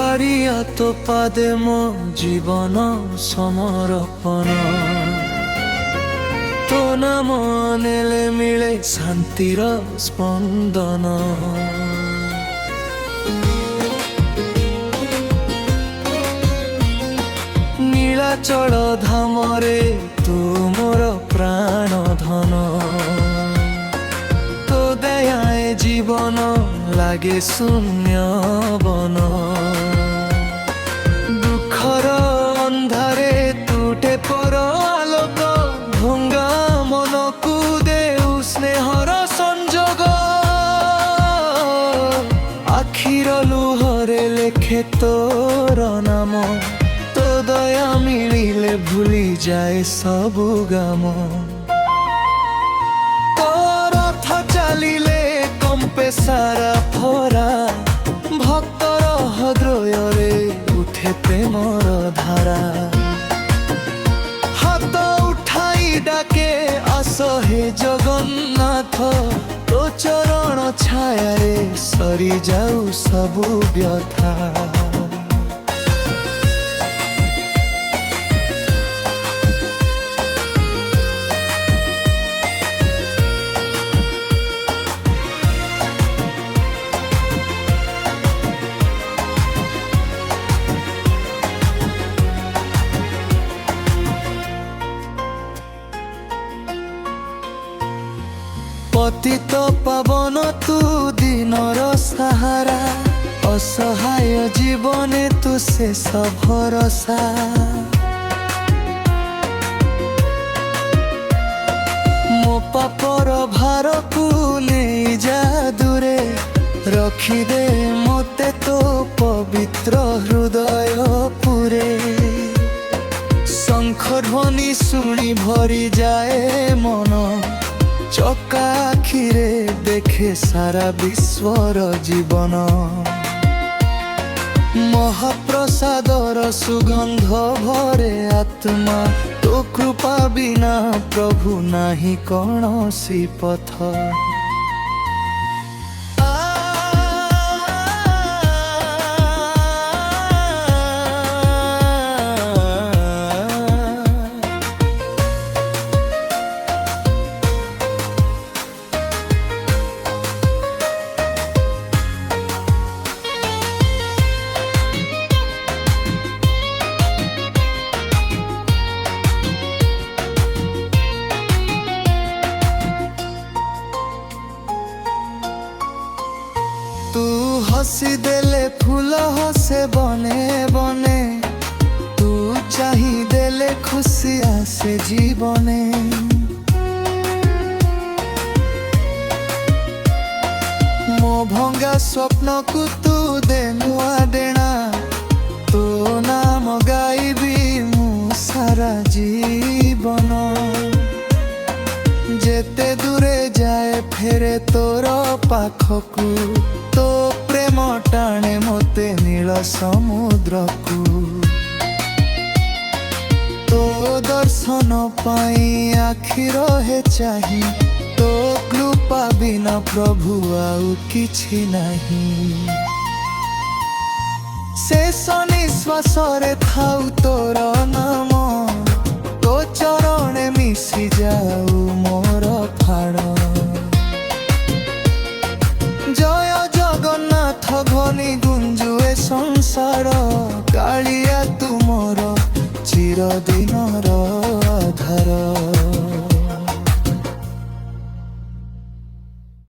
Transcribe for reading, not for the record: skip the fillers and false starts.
କାଳିଆ ତୋ ପାଦେ ମୋ ଜୀବନ ସମର୍ପଣ। ତୋ ନାମ ନେଲେ ମିଳେ ଶାନ୍ତିର ସ୍ପନ୍ଦନ। ନୀଳାଚଳ ଧାମରେ ତୁ ମୋର ପ୍ରାଣ ଧନ। ତୋ ଦୟାଏ ଜୀବନ ଲାଗେ ଶୂନ୍ୟ ବନ। ଦୁଃଖର ଅନ୍ଧାରେ ତୁଟେ ପର ଆଲୋକ। ଭଙ୍ଗା ମନକୁ ଦେଉ ସ୍ନେହର ସଂଯୋଗ। ଆଖିର ଲୁହରେ ଲେଖେ ତୋର ନାମ। ତୋ ଦୟା ମିଳିଲେ ଭୁଲିଯାଏ ସବୁ ଗାମ। ତୋର ରଥ ଚାଲିଲେ କମ୍ପେ ସାରା ଫରା। ଭକ୍ତର ହୃଦୟରେ ଉଠେ ପ୍ରେମର ଧାରା। ହାତ ଉଠାଇ ଡାକେ ଆସ ହେ ଜଗନ୍ନାଥ। ତୋ ଚରଣ ଛାୟାରେ ସରିଯାଉ ସବୁ ବ୍ୟଥା। পতিত পাবন তু দিনর সাহারা। অসহায় জীবনে তু শেষ ভরসা। ମୋ ପାପର ଭାରକୁ ନେଇ ଯା ଦୂରେ। ରଖିଦେ ମୋତେ ତୋ ପବିତ୍ର ହୃଦୟ ପୁରେ। ଶଙ୍ଖ ଧ୍ୱନି ଶୁଣି ଭରିଯାଏ ମନ। ଚକା ଆଖିରେ ଦେଖେ ସାରା ବିଶ୍ୱର ଜୀବନ। ମହାପ୍ରସାଦର ସୁଗନ୍ଧ ଭରେ ଆତ୍ମା। ତୋ କୃପା ବିନା ପ୍ରଭୁ ନାହିଁ କୌଣସି ପଥ। तू हसी देले फूल हसे बने बने। तू चाही देले खुशी आसे जीवने। मो भंगा स्वप्न को तू दे नुआ देना। तू नाम गाइबी मु सारा जीवन। जेते दूरे जाए फेरे तोर पाखकू। तो प्रेम टाणे मोते नील समुद्रकू। तो दर्शन पाई आखि रहे चाही। तो कृपा बिना प्रभु आउ किछि नाही। शेष निश्वास रे थाउ तोर नाम। तो चरणे मिशि जाऊ मोर फाड़। जय जगन्नाथ ध्वनि गुंजुए संसार। कालिया तुमर चिरदिनर आधार।